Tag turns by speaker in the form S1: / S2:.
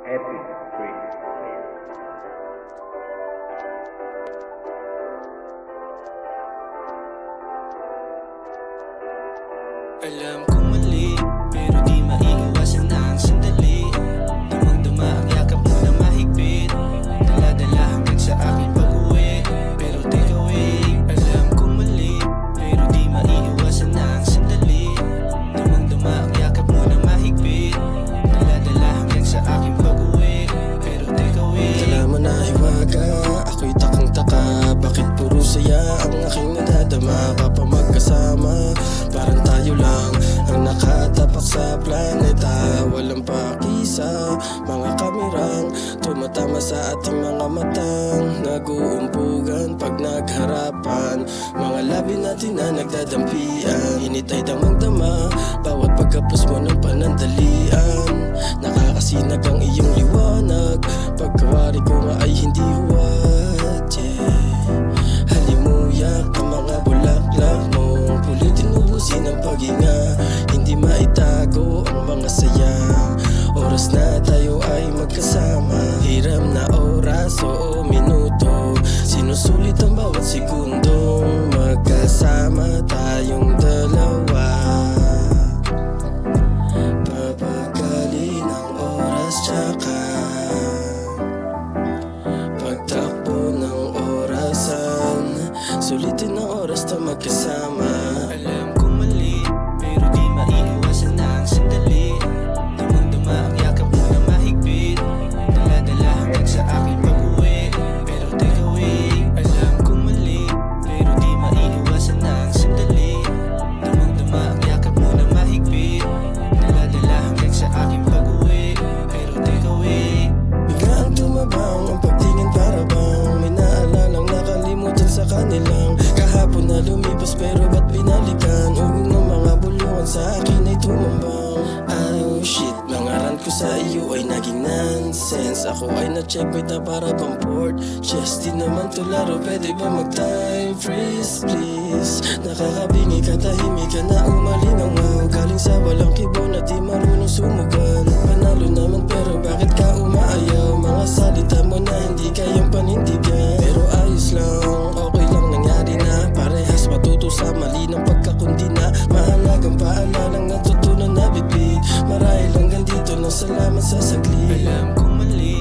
S1: Epic Freak.
S2: Alam kong mali, pero di maiiwasan ang sandali. Damang-dama ang yakap mo na mahigpit, dala-dala hanggang sa aking pag-uwi. Pero take away, alam kong mali, pero di maiiwasan ang sandali. Damang-dama ang yakap mo na mahigpit, dala-dala hanggang sa aking pag-uwi. Pero take away.
S3: Kala mo na hiwaga, ako'y takang-taka. Bakit puro saya ang aking nadadama? Kapag magkasama, parang tayo lang ang nakatapak sa planeta. Walang pakisa, mga kamerang tumatama sa ating mga matang nag-uumpugan pag nagharapan. Mga labi natin na nagdadampian, init ay damang-dama bawat pagkapos mo ng panandalian. Nakakasinag ang iyong liwanag, pagkawari ko nga ay hindi huwad, yeah. Halimuyak ang mga bulaklak mo, pulitin ubusin ang paghinga, hindi maitago ang mga saya. Oras na tayo ay magkasama, hiram na oras o minuto, sinusulit ang bawat segundong magkasama tayong dalawa. Papagalin ang oras tsaka pagtakbo ng orasan, sulitin ang oras na magkasama.
S2: Alam kong mali, pero di maiiwasan ang sandali. Damang-dama ang yakap mo na mahigpit, dala-dala hanggang sa aking pag-uwi. Pero take away, alam kong mali, pero di maiiwasan ang sandali. Damang-dama ang yakap mo na mahigpit, dala-dala hanggang sa aking pag-uwi. Pero take away.
S3: Biglang tumabang ang pagtingin para bang may naalalang nakalimutan sa kanilang kahapon na lumipas, pero ba't binalikan? Ugong ng mga bulungan sa akin ay tumambang. Oh shit, mga rant ko sa iyo ay naging nonsense. Ako ay na-checkmate na para bang board. Just di naman to laro, pwede ba mag-time freeze please? Nakakabingi ka, tahimik ka na umalingaw. Galing sa walang kibo na di marunong sumugal. Panalo naman pero bakit ka umaayaw? Mga salita mo na hindi kayang panindigan. Pero ayos lang, okay lang nangyari na. Parehas matuto sa mali ng pagkakundi na. Mahalagang paalalang natutunan na bitbit. Marahil hanggang dito na salamat sa saglit.
S2: Alam kong mali,